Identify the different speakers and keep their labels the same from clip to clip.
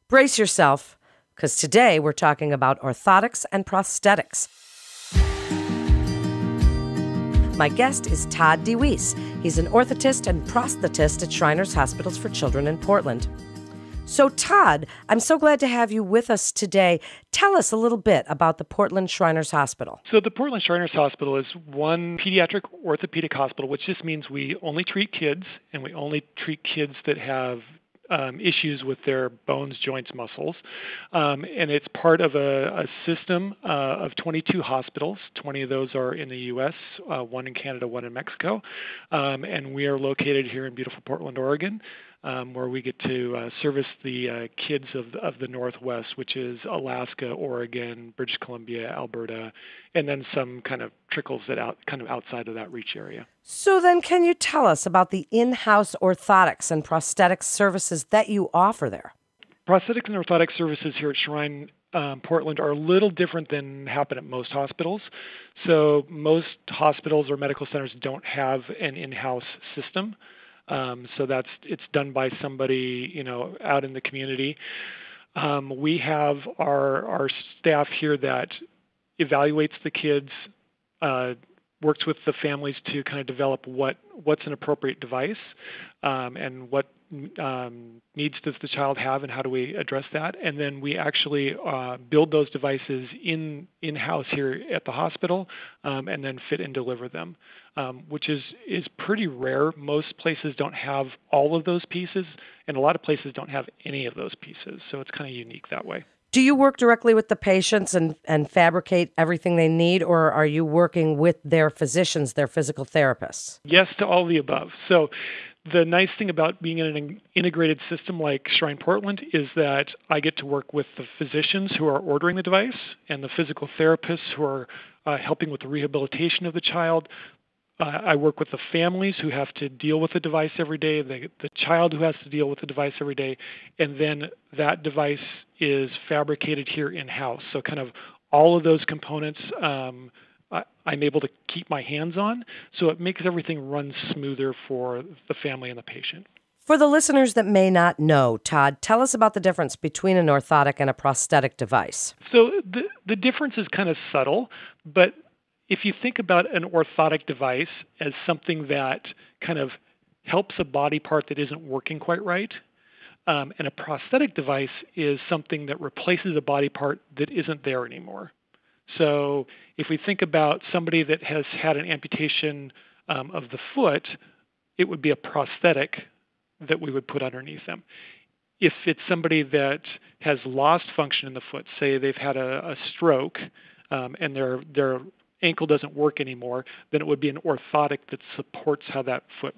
Speaker 1: Brace yourself, because today we're talking about orthotics and prosthetics. My guest is Todd DeWeese. He's an orthotist and prosthetist at Shriners Hospitals for Children in Portland. So, Todd, I'm so glad to have you with us today. Tell us a little bit about the Portland Shriners Hospital.
Speaker 2: So the Portland Shriners Hospital is one pediatric orthopedic hospital, which just means we only treat kids, and we only treat kids that have issues with their bones, joints, muscles. And it's part of a system of 22 hospitals. 20 of those are in the U.S., one in Canada, one in Mexico. And we are located here in beautiful Portland, Oregon, where we get to service the kids of the Northwest, which is Alaska, Oregon, British Columbia, Alberta, and then some kind of trickles that out kind of outside of that reach area.
Speaker 1: So then can you tell us about the in-house orthotics and prosthetics services that you offer there?
Speaker 2: Prosthetics and orthotic services here at Shrine Portland are a little different than happen at most hospitals. So most hospitals or medical centers don't have an in-house system. So it's done by somebody, out in the community. We have our staff here that evaluates the kids, works with the families to kind of develop what's an appropriate device, and what needs does the child have, and how do we address that. And then we actually build those devices in-house here at the hospital, and then fit and deliver them, which is pretty rare. Most places don't have all of those pieces, and a lot of places don't have any of those pieces. So it's kind of unique that way.
Speaker 1: Do you work directly with the patients and fabricate everything they need, or are you working with their physicians, their physical therapists?
Speaker 2: Yes to all the above. So the nice thing about being in an integrated system like Shrine Portland is that I get to work with the physicians who are ordering the device and the physical therapists who are helping with the rehabilitation of the child. I work with the families who have to deal with the device every day, the child who has to deal with the device every day, and then that device is fabricated here in-house. So kind of all of those components I'm able to keep my hands on, so it makes everything run smoother for the family and the patient.
Speaker 1: For the listeners that may not know, Todd, tell us about the difference between an orthotic and a prosthetic device.
Speaker 2: So the difference is kind of subtle, but if you think about an orthotic device as something that kind of helps a body part that isn't working quite right, and a prosthetic device is something that replaces a body part that isn't there anymore. So if we think about somebody that has had an amputation of the foot, it would be a prosthetic that we would put underneath them. If it's somebody that has lost function in the foot, say they've had a stroke, and their ankle doesn't work anymore, then it would be an orthotic that supports how that foot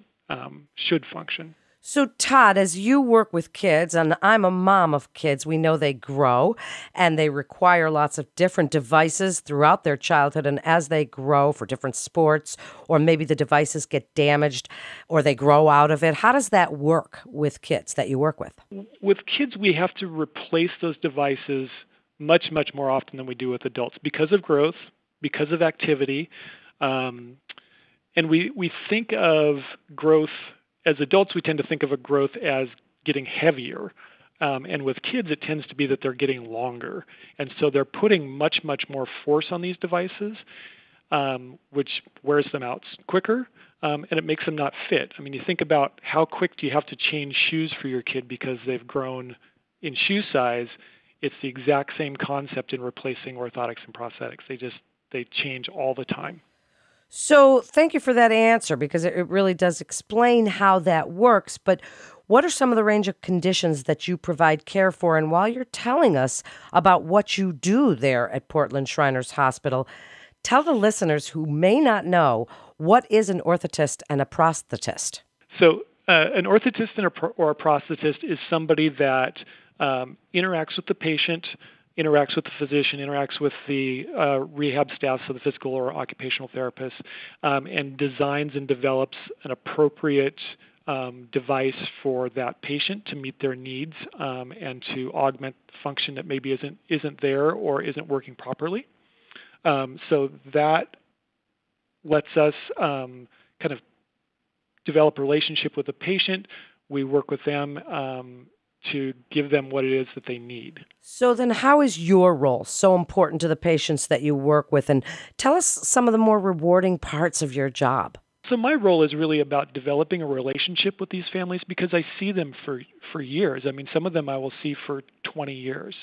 Speaker 2: should function.
Speaker 1: So, Todd, as you work with kids, and I'm a mom of kids, we know they grow and they require lots of different devices throughout their childhood. And as they grow for different sports, or maybe the devices get damaged or they grow out of it, how does that work with kids that you work with?
Speaker 2: With kids, we have to replace those devices much, much more often than we do with adults because of growth, because of activity. And we think of growth. As adults, we tend to think of a growth as getting heavier. And with kids, it tends to be that they're getting longer. And so they're putting much, much more force on these devices, which wears them out quicker, and it makes them not fit. I mean, you think about how quick do you have to change shoes for your kid because they've grown in shoe size. It's the exact same concept in replacing orthotics and prosthetics. They change all the time.
Speaker 1: So thank you for that answer, because it really does explain how that works. But what are some of the range of conditions that you provide care for? And while you're telling us about what you do there at Portland Shriners Hospital, tell the listeners who may not know, what is an orthotist and a prosthetist?
Speaker 2: So an orthotist or a prosthetist is somebody that interacts with the patient, interacts with the physician, interacts with the rehab staff, so the physical or occupational therapist, and designs and develops an appropriate device for that patient to meet their needs, and to augment function that maybe isn't there or isn't working properly. So that lets us kind of develop a relationship with the patient. We work with them to give them what it is that they need.
Speaker 1: So then how is your role so important to the patients that you work with? And tell us some of the more rewarding parts of your job.
Speaker 2: So my role is really about developing a relationship with these families because I see them for years. I mean, some of them I will see for 20 years.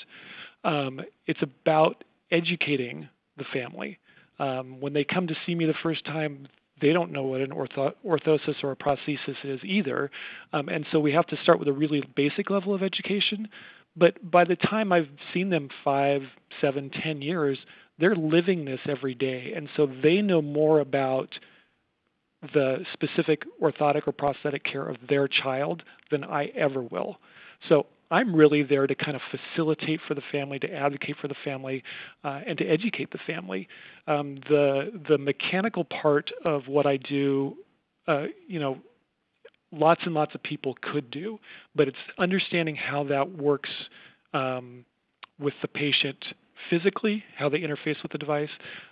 Speaker 2: It's about educating the family. When they come to see me the first time, they don't know what an orthosis or a prosthesis is either. And so we have to start with a really basic level of education. But by the time I've seen them 5, 7, 10 years, they're living this every day. And so they know more about the specific orthotic or prosthetic care of their child than I ever will. So I'm really there to kind of facilitate for the family, to advocate for the family, and to educate the family. The mechanical part of what I do, lots and lots of people could do, but it's understanding how that works with the patient physically, how they interface with the device,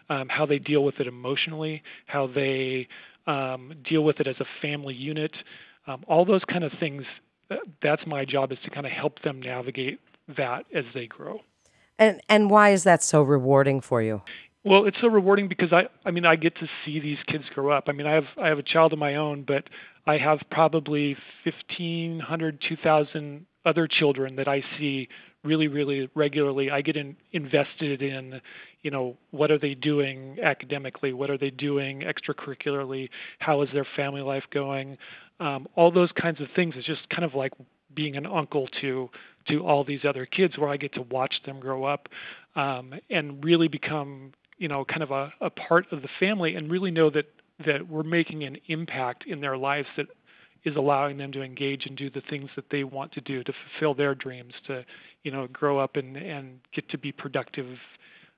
Speaker 2: how they deal with it emotionally, how they deal with it as a family unit, all those kind of things. That's my job, is to kind of help them navigate that as they grow.
Speaker 1: And why is that so rewarding for you?
Speaker 2: Well, it's so rewarding because I get to see these kids grow up. I mean, I have a child of my own, but I have probably 1,500, 2,000 other children that I see really, really regularly. I get invested in, what are they doing academically? What are they doing extracurricularly? How is their family life going? All those kinds of things. It's just kind of like being an uncle to all these other kids, where I get to watch them grow up and really become, kind of a part of the family, and really know that we're making an impact in their lives that is allowing them to engage and do the things that they want to do, to fulfill their dreams, to grow up and get to be productive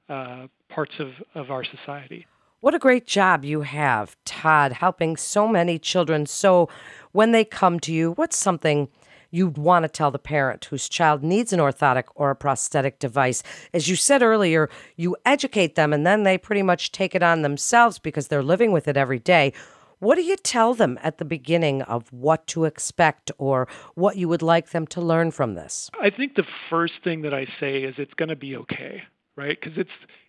Speaker 2: parts of our society.
Speaker 1: What a great job you have, Todd, helping so many children. So when they come to you, what's something you'd want to tell the parent whose child needs an orthotic or a prosthetic device? As you said earlier, you educate them and then they pretty much take it on themselves because they're living with it every day. What do you tell them at the beginning of what to expect or what you would like them to learn from this?
Speaker 2: I think the first thing that I say is it's going to be okay, right? Because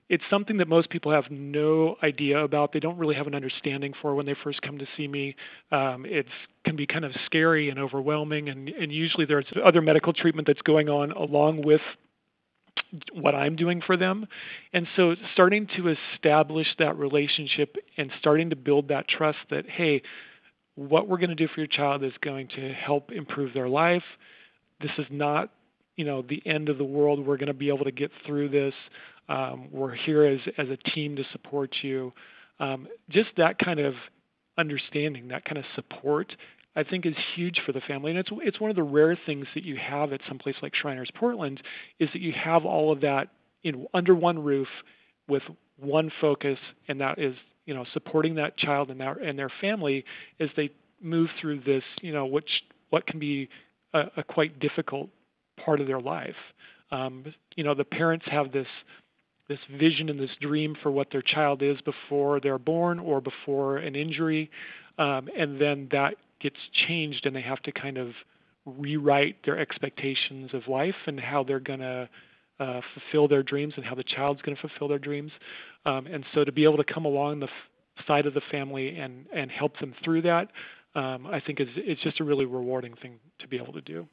Speaker 2: it's something that most people have no idea about. They don't really have an understanding for when they first come to see me. It can be kind of scary and overwhelming, and usually there's other medical treatment that's going on along with what I'm doing for them. And so starting to establish that relationship and starting to build that trust that, hey, what we're going to do for your child is going to help improve their life. This is not, the end of the world. We're going to be able to get through this. We're here as a team to support you. Just that kind of understanding, that kind of support, I think is huge for the family. And it's one of the rare things that you have at some place like Shriners Portland, is that you have all of that under one roof with one focus, and that is supporting that child and their family as they move through this, what can be a quite difficult part of their life. The parents have this vision and this dream for what their child is before they're born or before an injury, and then that gets changed, and they have to kind of rewrite their expectations of life and how they're going to fulfill their dreams and how the child's going to fulfill their dreams. And so to be able to come along the side of the family and help them through that, I think it's just a really rewarding thing to be able to do.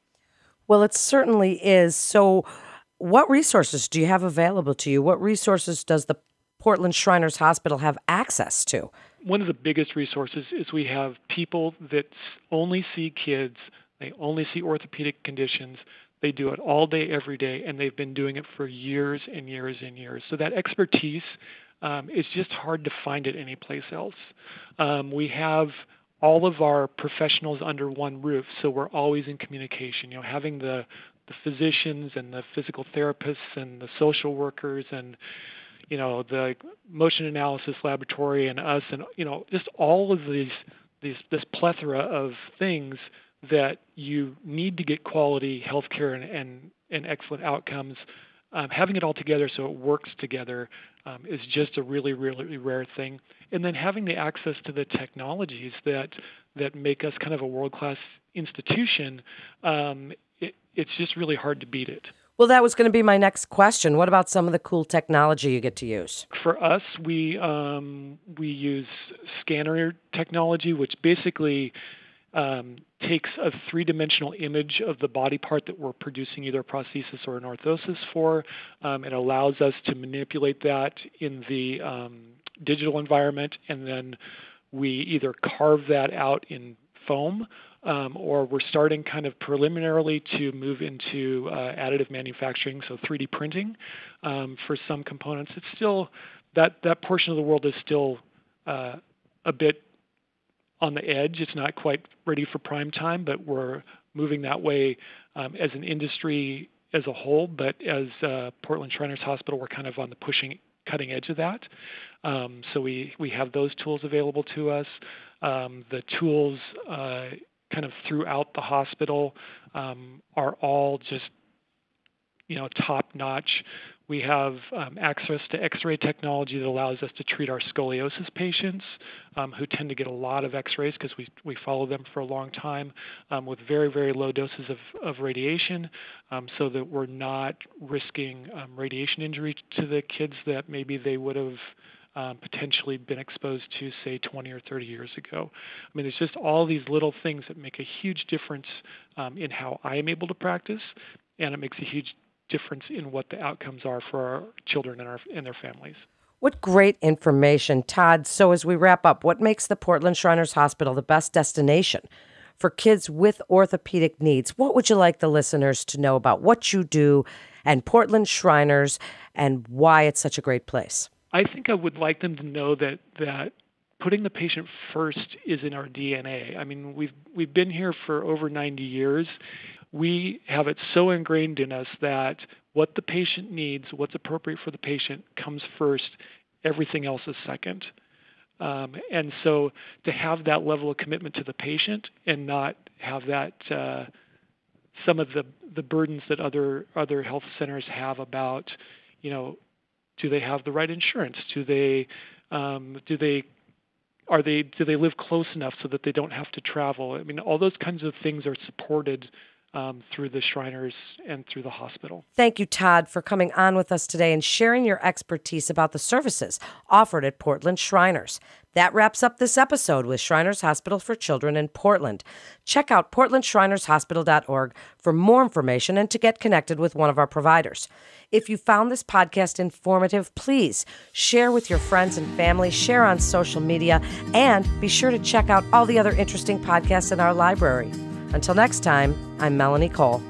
Speaker 1: Well, it certainly is. So what resources do you have available to you? What resources does the Portland Shriners Hospital have access to?
Speaker 2: One of the biggest resources is we have people that only see kids. They only see orthopedic conditions. They do it all day, every day, and they've been doing it for years and years and years. So that expertise, it's just hard to find it anyplace else. We have all of our professionals under one roof, so we're always in communication. Having the physicians and the physical therapists and the social workers and the motion analysis laboratory and us, and just all of this plethora of things that you need to get quality healthcare and excellent outcomes. Having it all together so it works together is just a really, really rare thing. And then having the access to the technologies that make us kind of a world-class institution it's just really hard to beat it.
Speaker 1: Well, that was going to be my next question. What about some of the cool technology you get to use?
Speaker 2: For us, we use scanner technology, which basically takes a three-dimensional image of the body part that we're producing either a prosthesis or an orthosis for. It allows us to manipulate that in the digital environment, and then we either carve that out in foam, or we're starting kind of preliminarily to move into additive manufacturing, so 3D printing for some components. It's still, that portion of the world is still a bit on the edge. It's not quite ready for prime time, but we're moving that way as an industry as a whole. But as Portland Shriners Hospital, we're kind of on the cutting edge of that. So we have those tools available to us. The tools kind of throughout the hospital are all just, top-notch. We have access to X-ray technology that allows us to treat our scoliosis patients who tend to get a lot of X-rays because we follow them for a long time with very, very low doses of radiation so that we're not risking radiation injury to the kids that maybe they would have potentially been exposed to, say, 20 or 30 years ago. I mean, it's just all these little things that make a huge difference in how I am able to practice, and it makes a huge difference in what the outcomes are for our children and their families.
Speaker 1: What great information, Todd. So as we wrap up, what makes the Portland Shriners Hospital the best destination for kids with orthopedic needs? What would you like the listeners to know about what you do and Portland Shriners and why it's such a great place?
Speaker 2: I think I would like them to know that putting the patient first is in our DNA. I mean, we've been here for over 90 years. We have it so ingrained in us that what the patient needs, what's appropriate for the patient, comes first. Everything else is second. And so to have that level of commitment to the patient and not have that some of the burdens that other health centers have about, do they have the right insurance? Do they live close enough so that they don't have to travel? I mean, all those kinds of things are supported through the Shriners and through the hospital.
Speaker 1: Thank you, Todd, for coming on with us today and sharing your expertise about the services offered at Portland Shriners. That wraps up this episode with Shriners Hospital for Children in Portland. Check out portlandshrinershospital.org for more information and to get connected with one of our providers. If you found this podcast informative, please share with your friends and family, share on social media, and be sure to check out all the other interesting podcasts in our library. Until next time, I'm Melanie Cole.